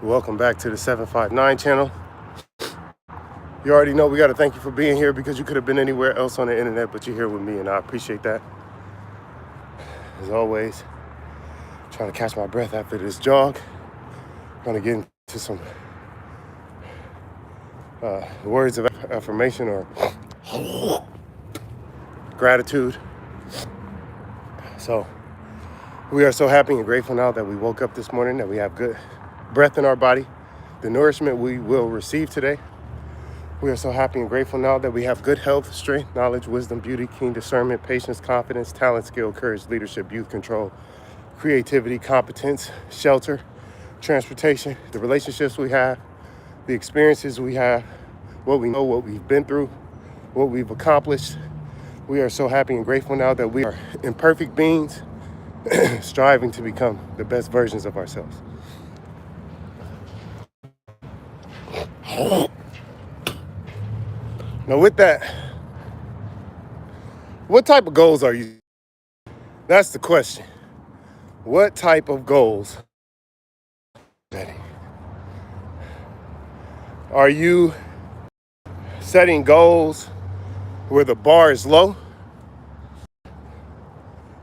Welcome back to the 759 channel. You already know we got to thank you for being here because you could have been anywhere else on the internet, but you're here with me, and I appreciate that. As always, trying to catch my breath after this jog. Going to get into some words of affirmation or gratitude. So we are so happy and grateful now that we woke up this morning, that we have good breath in our body, the nourishment we will receive today. We are so happy and grateful now that we have good health, strength, knowledge, wisdom, beauty, keen discernment, patience, confidence, talent, skill, courage, leadership, youth control, creativity, competence, shelter, transportation, the relationships we have, the experiences we have, what we know, what we've been through, what we've accomplished. We are so happy and grateful now that we are imperfect beings striving to become the best versions of ourselves. Now with that, what type of goals are you? That's the question. What type of goals are you setting? Are you setting goals where the bar is low?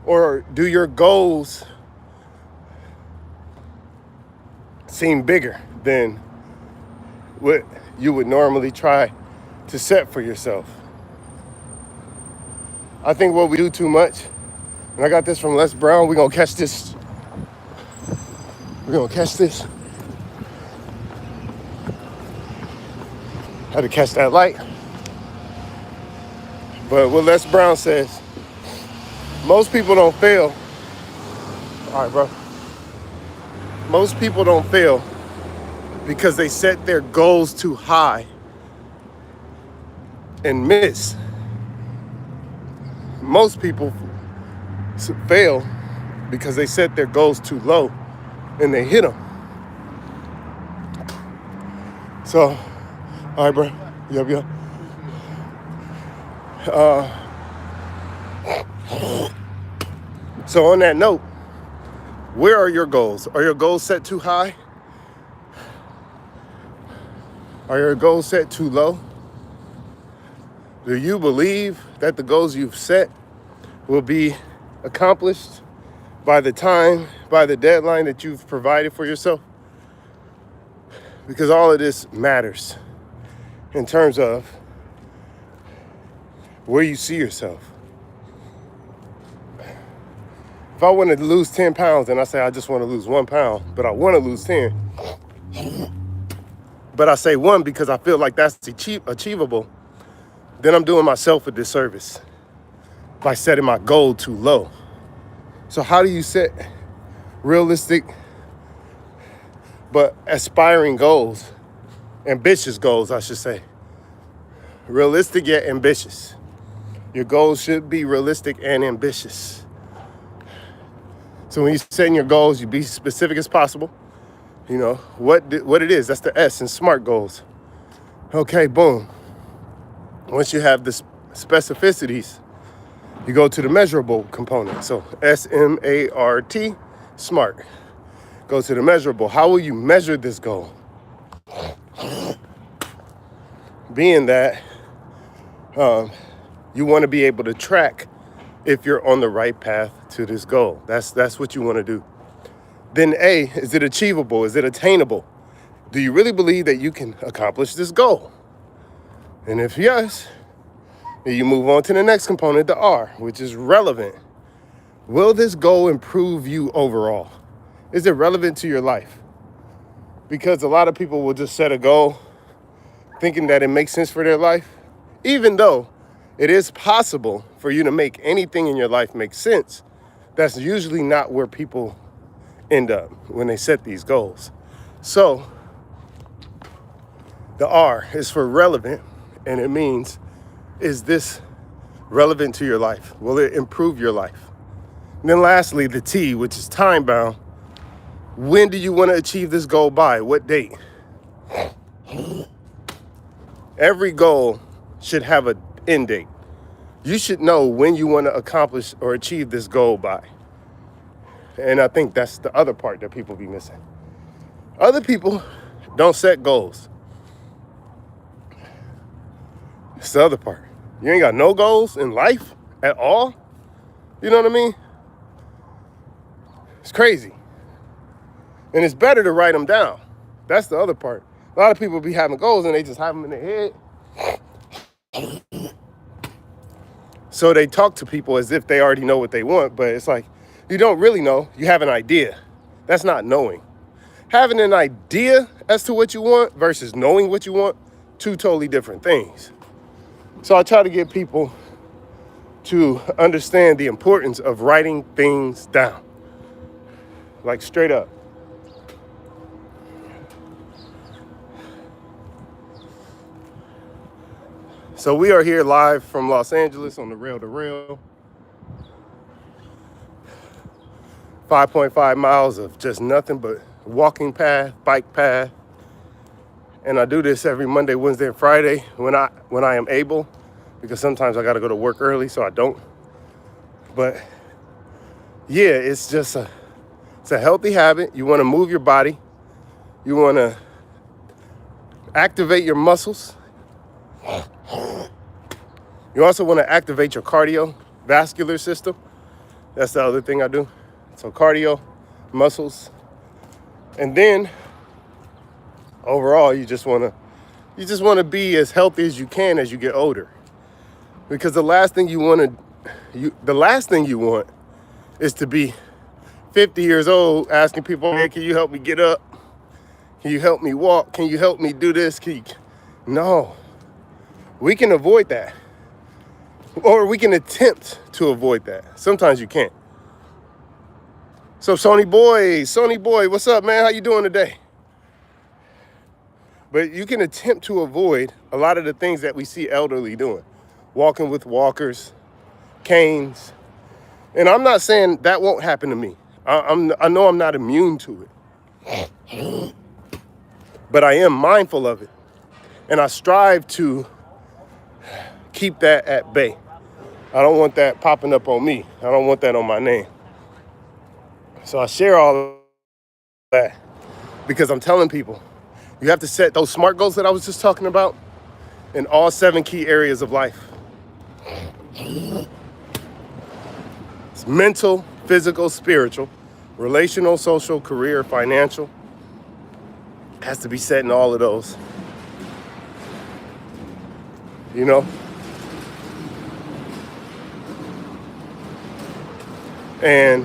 Or do your goals seem bigger than what you would normally try to set for yourself? I think what we do too much, and I got this from Les Brown, we're gonna catch this. Had to catch that light. But what Les Brown says, most people don't fail. All right, bro. Most people don't fail because they set their goals too high and miss. Most people fail because they set their goals too low and they hit them. So, all right, bro. Yep. So on that note, where are your goals? Are your goals set too high? Are your goals set too low? Do you believe that the goals you've set will be accomplished by the deadline that you've provided for yourself? Because all of this matters in terms of where you see yourself. If I wanted to lose 10 pounds and I say I just want to lose 1 pound, but I want to lose 10, but I say 1 because I feel like that's achievable, then I'm doing myself a disservice by setting my goal too low. So how do you set realistic but aspiring goals, ambitious goals, I should say? Realistic yet ambitious. Your goals should be realistic and ambitious. So when you're setting your goals, you be specific as possible. You know, what it is, that's the S in SMART goals. Okay, boom. Once you have the specificities, you go to the measurable component. So SMART, SMART. Go to the measurable. How will you measure this goal? Being that you want to be able to track if you're on the right path to this goal. That's what you want to do. Then A, is it achievable? Is it attainable? Do you really believe that you can accomplish this goal? And if yes, then you move on to the next component, the R, which is relevant. Will this goal improve you overall? Is it relevant to your life? Because a lot of people will just set a goal thinking that it makes sense for their life, even though it is possible for you to make anything in your life make sense. That's usually not where people end up when they set these goals. So the R is for relevant, and it means, is this relevant to your life? Will it improve your life? And then lastly, the T, which is time bound. When do you want to achieve this goal by? What date? Every goal should have an end date. You should know when you want to accomplish or achieve this goal by. And I think that's the other part that people be missing. Other people don't set goals. It's the other part. You ain't got no goals in life at all. You know what I mean? It's crazy. And it's better to write them down. That's the other part. A lot of people be having goals and they just have them in their head. So they talk to people as if they already know what they want, but it's like, you don't really know. You have an idea. That's not knowing. Having an idea as to what you want versus knowing what you want, two totally different things. So I try to get people to understand the importance of writing things down. Like straight up. So we are here live from Los Angeles on the Rail to Rail. 5.5 miles of just nothing but walking path, bike path. And I do this every Monday, Wednesday, and Friday when I am able, because sometimes I got to go to work early, so I don't. But yeah, it's a healthy habit. You want to move your body. You want to activate your muscles. You also want to activate your cardiovascular system. That's the other thing I do. So cardio, muscles, and then overall, you just want to be as healthy as you can as you get older. Because the last thing you want is to be 50 years old asking people, hey, can you help me get up? Can you help me walk? Can you help me do this? No. We can avoid that. Or we can attempt to avoid that. Sometimes you can't. So Sonny boy, what's up, man? How you doing today? But you can attempt to avoid a lot of the things that we see elderly doing. Walking with walkers, canes. And I'm not saying that won't happen to me. I know I'm not immune to it. But I am mindful of it. And I strive to keep that at bay. I don't want that popping up on me. I don't want that on my name. So I share all of that because I'm telling people, you have to set those SMART goals that I was just talking about in all 7 key areas of life. It's mental, physical, spiritual, relational, social, career, financial. It has to be set in all of those. You know? And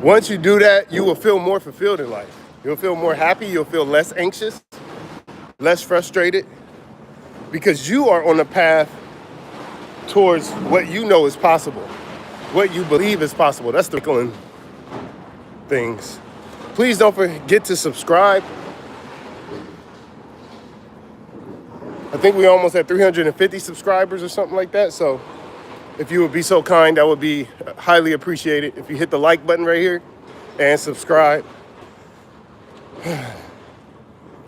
once you do that, you will feel more fulfilled in life. You'll feel more happy. You'll feel less anxious, less frustrated, because you are on a path towards what you know is possible, what you believe is possible. That's the cool things. Please don't forget to subscribe. I think we almost had 350 subscribers or something like that. So if you would be so kind, that would be highly appreciated. If you hit the like button right here and subscribe.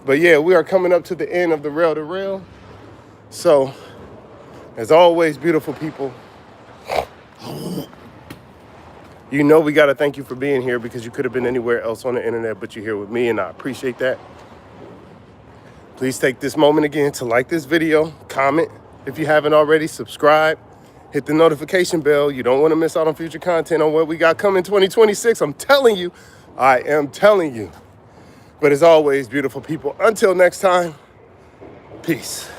But yeah, we are coming up to the end of the Rail to Rail. So, as always, beautiful people, you know we got to thank you for being here, because you could have been anywhere else on the internet, but you're here with me, and I appreciate that. Please take this moment again to like this video, comment if you haven't already, subscribe, hit the notification bell. You don't want to miss out on future content on what we got coming 2026. I'm telling you, I am telling you. But as always, beautiful people, until next time, peace.